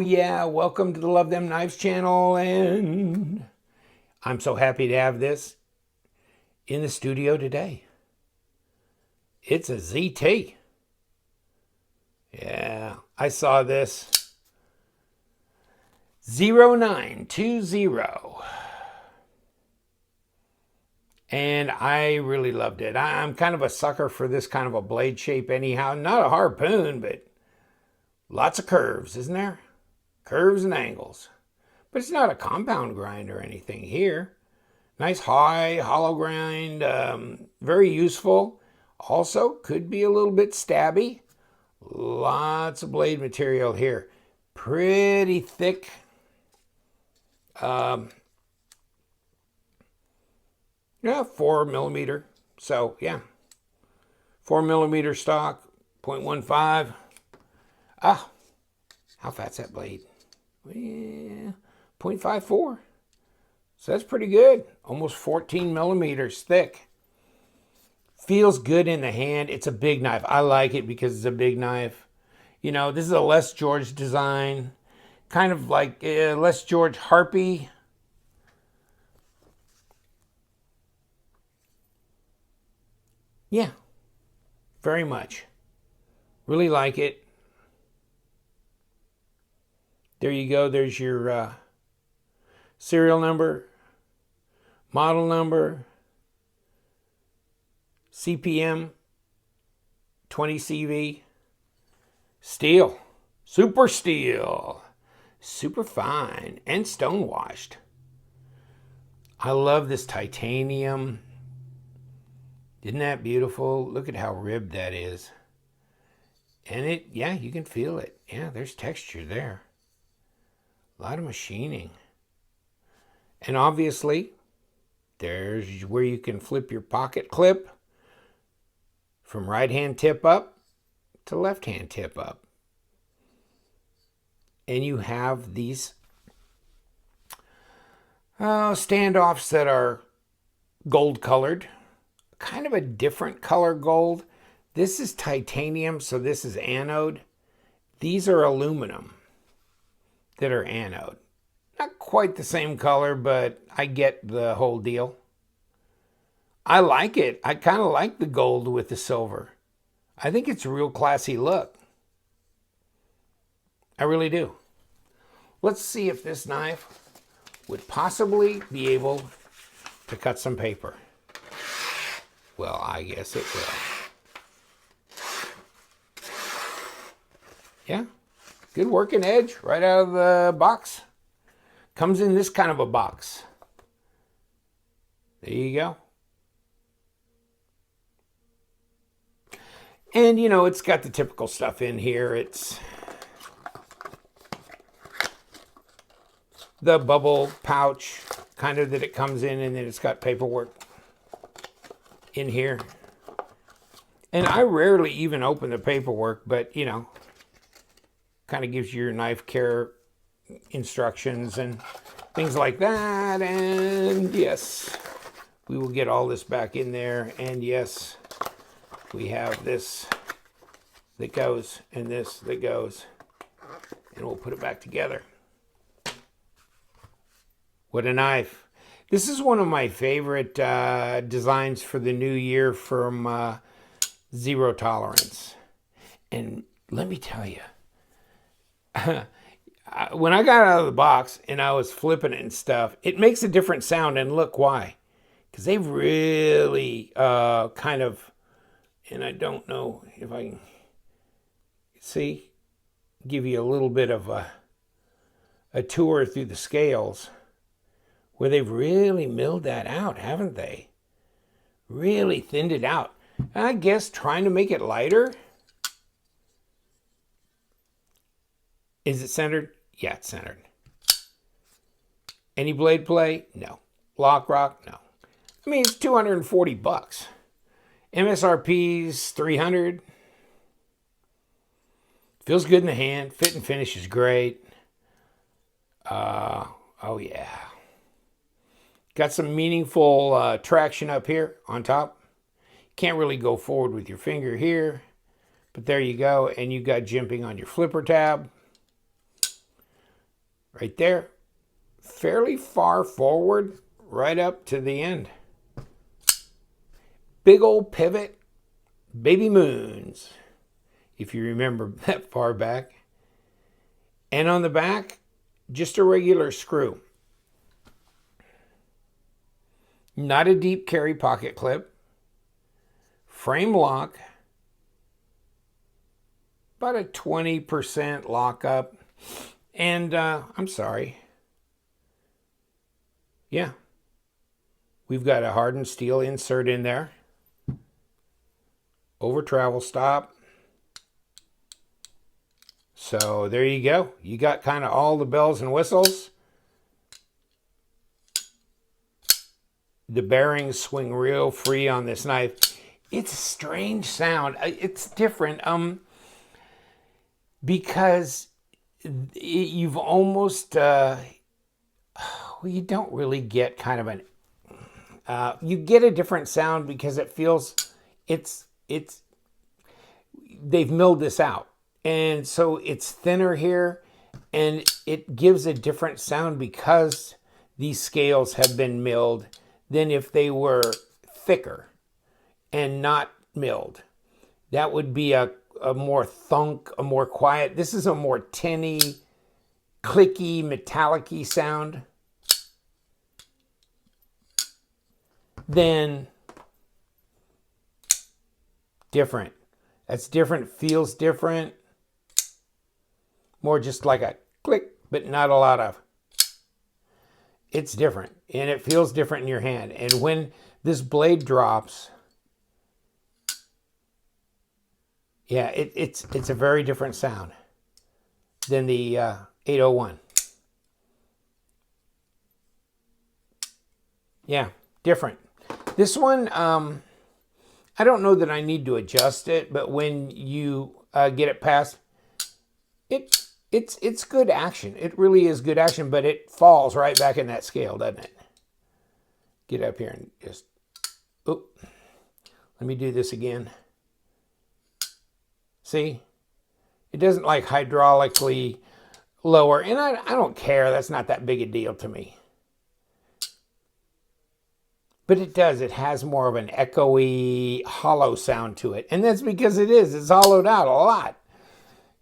yeah, welcome to the Love Them Knives channel, and I'm so happy to have this in the studio today. It's a ZT. Yeah, I saw this 0920 and I really loved it. I'm kind of a sucker for this kind of a blade shape anyhow. Not a harpoon, but lots of curves, isn't there? Curves and angles. But it's not a compound grind or anything here. Nice high hollow grind, very useful. Also could be a little bit stabby. Lots of blade material here. Pretty thick. Yeah, 4mm. So yeah, 4mm stock, 0.15. Ah, how fat's that blade? Yeah, 0.54. So that's pretty good. Almost 14mm thick. Feels good in the hand. It's a big knife. I like it because it's a big knife. You know, this is a Les George design. Kind of like Les George Harpy. Yeah, very much. Really like it. There you go. There's your serial number, model number, CPM 20CV, steel, super steel, super fine, and stone washed. I love this titanium. Isn't that beautiful? Look at how ribbed that is. And yeah, you can feel it. Yeah, there's texture there. A lot of machining. And obviously, there's where you can flip your pocket clip from right hand tip up to left hand tip up. And you have these standoffs that are gold colored. Kind of a different color gold. This is titanium, so this is anode. These are aluminum that are anode. Not quite the same color, but I get the whole deal. I like it. I kind of like the gold with the silver. I think it's a real classy look. I really do. Let's see if this knife would possibly be able to cut some paper. Well, I guess it will. Yeah, good working edge right out of the box. Comes in this kind of a box. There you go. And, you know, it's got the typical stuff in here. It's the bubble pouch kind of that it comes in, and then it's got paperwork in here. And I rarely even open the paperwork, but, you know, kind of gives you your knife care instructions and things like that. And yes, we will get all this back in there. And yes, we have this that goes and this that goes, and we'll put it back together. What a knife. This is one of my favorite designs for the new year from Zero Tolerance. And let me tell you, when I got out of the box and I was flipping it and stuff, it makes a different sound, and look why. Because they've really kind of, and I don't know if I can see, give you a little bit of a tour through the scales, where they've really milled that out, haven't they? Really thinned it out. I guess trying to make it lighter. Is it centered? Yeah, it's centered. Any blade play? No. Lock rock? No. I mean, it's $240. MSRP's $300. Feels good in the hand. Fit and finish is great. Oh yeah. Got some meaningful traction up here on top. Can't really go forward with your finger here, but there you go. And you got jimping on your flipper tab. right there, fairly far forward, right up to the end. Big old pivot, baby moons, if you remember that far back. And on the back, just a regular screw. Not a deep carry pocket clip. Frame lock. About a 20% lockup. And I'm sorry. Yeah. We've got a hardened steel insert in there. Over travel stop. So there you go. You got kind of all the bells and whistles. The bearings swing real free on this knife. It's a strange sound. It's different. Because you've almost, well, you don't really get kind of an, you get a different sound because it feels, they've milled this out. And so it's thinner here and it gives a different sound because these scales have been milled than if they were thicker and not milled. That would be a more thunk, a more quiet. This is a more tinny, clicky, metallic-y sound than different. That's different, feels different. More just like a click, but not a lot of. It's different, and it feels different in your hand. And when this blade drops, yeah, it's a very different sound than the 801. Yeah, different. This one, I don't know that I need to adjust it, but when you get it past, it's good action. It really is good action, but it falls right back in that scale, doesn't it? Get up here and just, oh, let me do this again. See? It doesn't like hydraulically lower, and I don't care. That's not that big a deal to me. But it does. It has more of an echoey, hollow sound to it. And that's because it is. It's hollowed out a lot.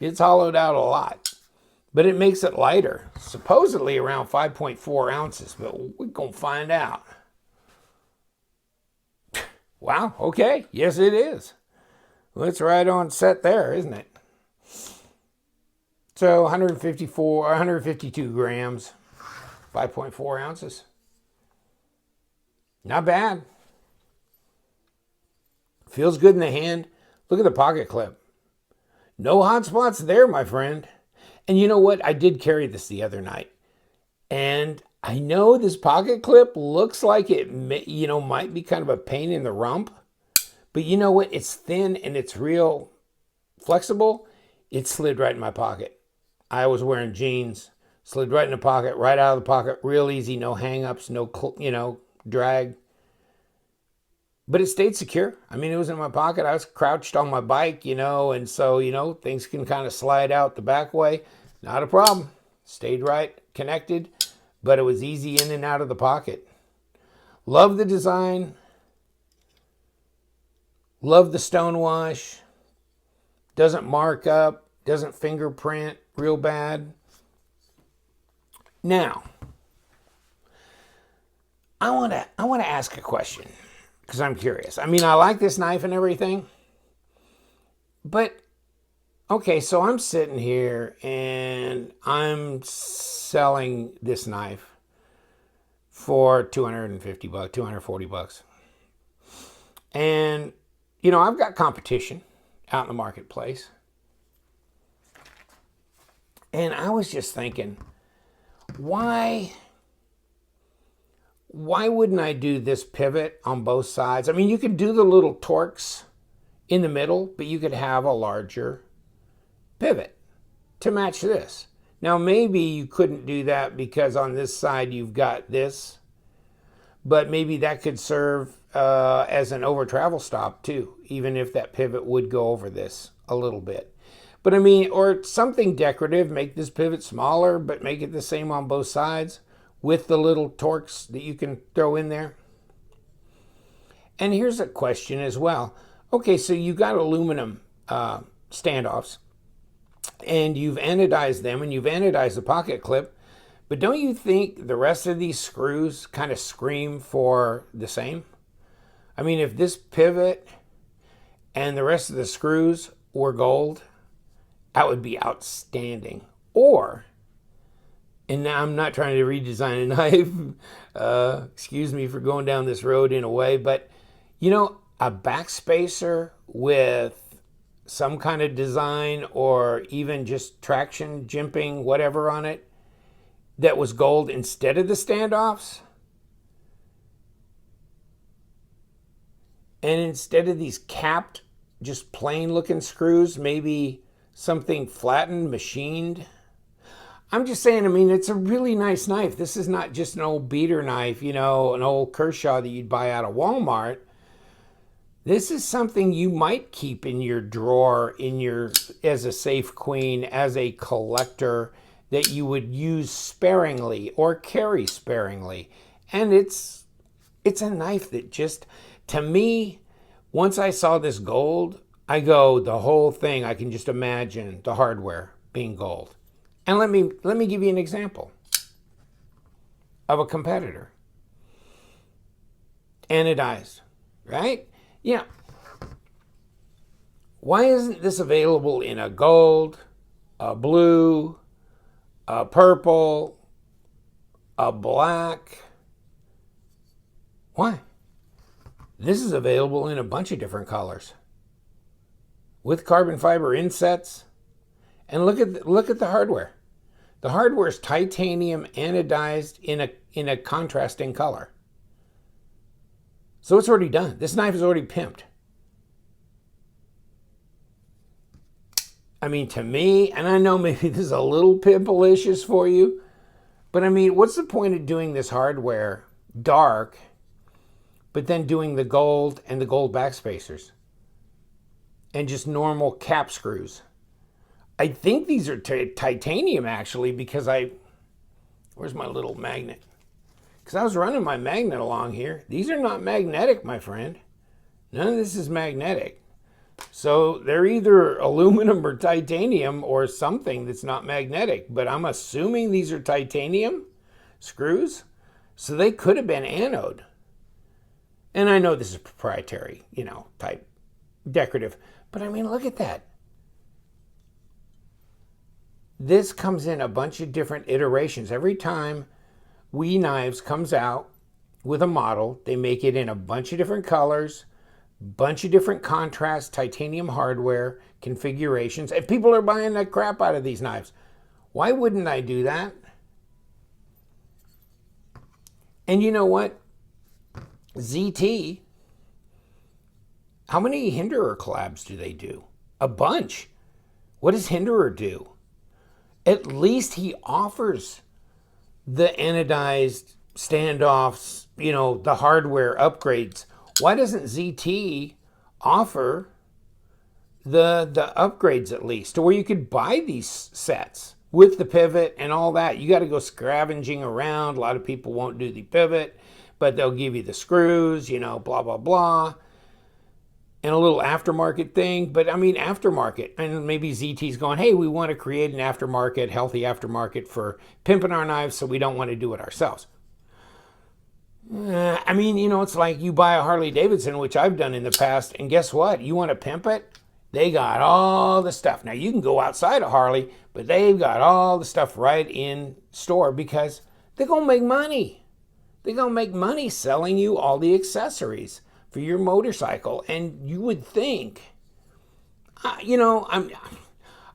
It's hollowed out a lot. But it makes it lighter. Supposedly around 5.4 ounces. But we're going to find out. Wow. Okay. Yes, it is. Well, it's right on set there, isn't it? So 152 grams. 5.4 ounces. Not bad. Feels good in the hand. Look at the pocket clip. No hot spots there, my friend. And you know what? I did carry this the other night. And I know this pocket clip looks like it might be kind of a pain in the rump. But you know what? It's thin and it's real flexible. It slid right in my pocket. I was wearing jeans. Slid right in the pocket, right out of the pocket. Real easy. No hang-ups, no, drag. But it stayed secure. I mean, it was in my pocket. I was crouched on my bike, and so, things can kind of slide out the back way. Not a problem. Stayed right, connected, but it was easy in and out of the pocket. Love the design. Love the stonewash. Doesn't mark up, doesn't fingerprint real bad. Now, I want to ask a question because I'm curious. I mean, I like this knife and everything, but okay, so I'm sitting here and I'm selling this knife for $250, $240. And I've got competition out in the marketplace. And I was just thinking, why wouldn't I do this pivot on both sides? I mean, you could do the little Torx in the middle, but you could have a larger pivot to match this. Now, maybe you couldn't do that because on this side you've got this, but maybe that could serve as an over travel stop too, even if that pivot would go over this a little bit. But I mean, or something decorative, make this pivot smaller, but make it the same on both sides with the little Torx that you can throw in there. And here's a question as well. Okay, so you got aluminum standoffs, and you've anodized them, and you've anodized the pocket clip, but don't you think the rest of these screws kind of scream for the same? I mean, if this pivot and the rest of the screws were gold, that would be outstanding. Or, and now I'm not trying to redesign a knife, excuse me for going down this road in a way, but you know, a backspacer with some kind of design or even just traction, jimping, whatever on it, that was gold instead of the standoffs. And instead of these capped, just plain looking screws, maybe something flattened, machined. I'm just saying, I mean, it's a really nice knife. This is not just an old beater knife, you know, an old Kershaw that you'd buy out of Walmart. This is something you might keep in your drawer, as a safe queen, as a collector, that you would use sparingly or carry sparingly. And it's a knife that just, to me, once I saw this gold, I go, the whole thing, I can just imagine the hardware being gold. And let me give you an example of a competitor. Anodized, right? Yeah. Why isn't this available in a gold, a blue, a purple, a black? Why? This is available in a bunch of different colors with carbon fiber insets. And look at the hardware. The hardware is titanium anodized in a contrasting color. So it's already done. This knife is already pimped. I mean, to me, and I know maybe this is a little pimple-licious for you, but I mean, what's the point of doing this hardware dark, but then doing the gold and the gold backspacers and just normal cap screws? I think these are titanium, actually, because where's my little magnet? Because I was running my magnet along here. These are not magnetic, my friend. None of this is magnetic. So they're either aluminum or titanium or something that's not magnetic. But I'm assuming these are titanium screws. So they could have been anode. And I know this is proprietary, you know, type decorative. But I mean, look at that. This comes in a bunch of different iterations. Every time WE Knives comes out with a model, they make it in a bunch of different colors, bunch of different contrast, titanium hardware, configurations, and people are buying the crap out of these knives. Why wouldn't I do that? And you know what? ZT, how many Hinderer collabs do they do? A bunch. What does Hinderer do? At least he offers the anodized standoffs, you know, the hardware upgrades. Why doesn't ZT offer the upgrades at least, to where you could buy these sets with the pivot and all that? You got to go scavenging around. A lot of people won't do the pivot, but they'll give you the screws, you know, blah, blah, blah, and a little aftermarket thing. But I mean, aftermarket, and maybe ZT's going, hey, we want to create an aftermarket, healthy aftermarket for pimping our knives, so we don't want to do it ourselves. I mean, you know, it's like you buy a Harley Davidson, which I've done in the past, and guess what? You want to pimp it? They got all the stuff. Now, you can go outside of Harley, but they've got all the stuff right in store because they're going to make money. They're going to make money selling you all the accessories for your motorcycle. And you would think, you know,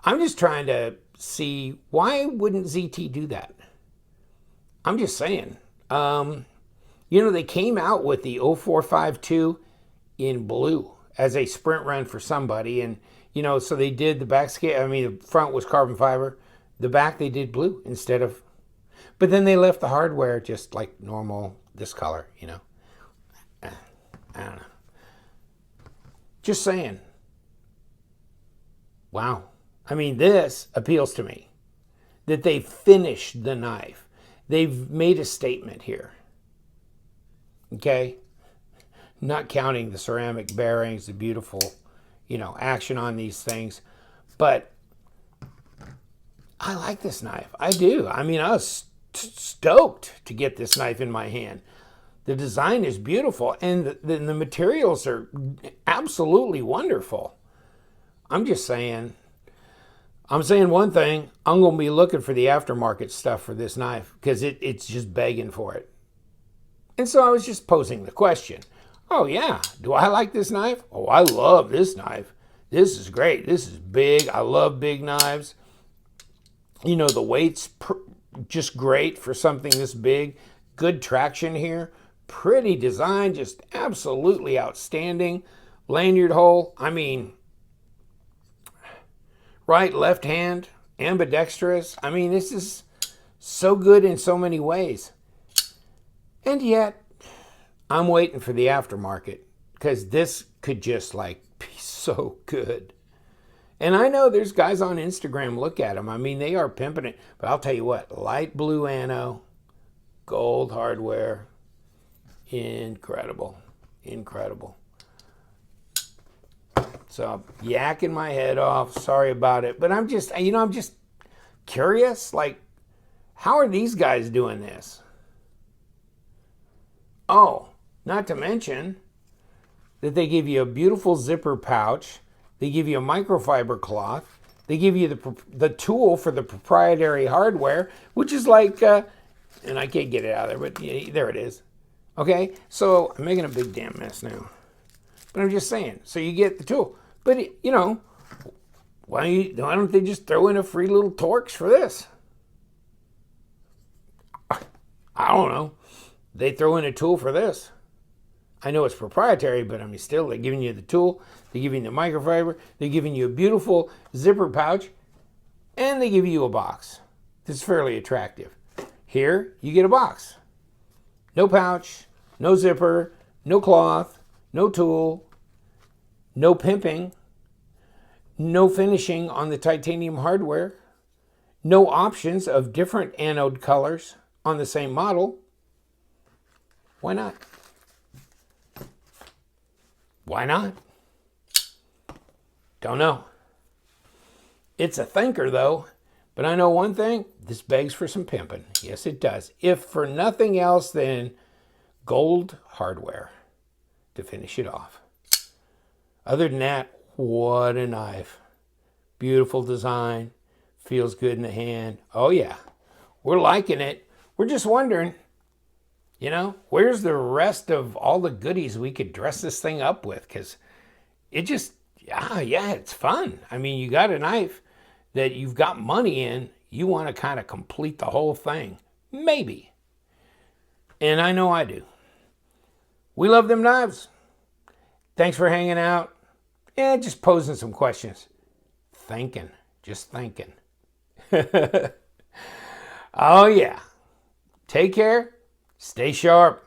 I'm just trying to see, why wouldn't ZT do that? I'm just saying. You know, they came out with the 0452 in blue as a sprint run for somebody. And, you know, so they did the back scale. I mean, the front was carbon fiber. The back, they did blue instead of, but then they left the hardware just like normal, this color, you know. I don't know. Just saying. Wow. I mean, this appeals to me, that they finished the knife. They've made a statement here. Okay? Not counting the ceramic bearings, the beautiful, action on these things. But I like this knife. I do. I mean, I was stoked to get this knife in my hand. The design is beautiful, and the materials are absolutely wonderful. I'm saying one thing. I'm going to be looking for the aftermarket stuff for this knife because it's just begging for it. And so I was just posing the question. Oh, yeah. Do I like this knife? Oh, I love this knife. This is great. This is big. I love big knives. The weight's just great for something this big. Good traction here. Pretty design. Just absolutely outstanding. Lanyard hole. I mean, right, left hand, ambidextrous. I mean, this is so good in so many ways. And yet, I'm waiting for the aftermarket because this could just be so good. And I know there's guys on Instagram, look at them. I mean, they are pimping it. But I'll tell you what, light blue anno, gold hardware, incredible, incredible. So I'm yakking my head off. Sorry about it. But I'm just curious, how are these guys doing this? Oh, not to mention that they give you a beautiful zipper pouch. They give you a microfiber cloth. They give you the tool for the proprietary hardware, which is and I can't get it out of there, but there it is. Okay, so I'm making a big damn mess now. But I'm just saying, so you get the tool. But, why don't they just throw in a free little Torx for this? I don't know. They throw in a tool for this. I know it's proprietary, but still, they're giving you the tool, they're giving you the microfiber, they're giving you a beautiful zipper pouch, and they give you a box that's fairly attractive. Here, you get a box. No pouch, no zipper, no cloth, no tool, no pimping, no finishing on the titanium hardware, no options of different anode colors on the same model. Why not? Why not? Don't know. It's a thinker, though. But I know one thing. This begs for some pimping. Yes, it does. If for nothing else than gold hardware to finish it off. Other than that, what a knife. Beautiful design. Feels good in the hand. Oh, yeah. We're liking it. We're just wondering, where's the rest of all the goodies we could dress this thing up with? Because it just, yeah, it's fun. I mean, you got a knife that you've got money in. You want to kind of complete the whole thing. Maybe. And I know I do. We love them knives. Thanks for hanging out. Yeah, just posing some questions. Just thinking. Oh, yeah. Take care. Stay sharp.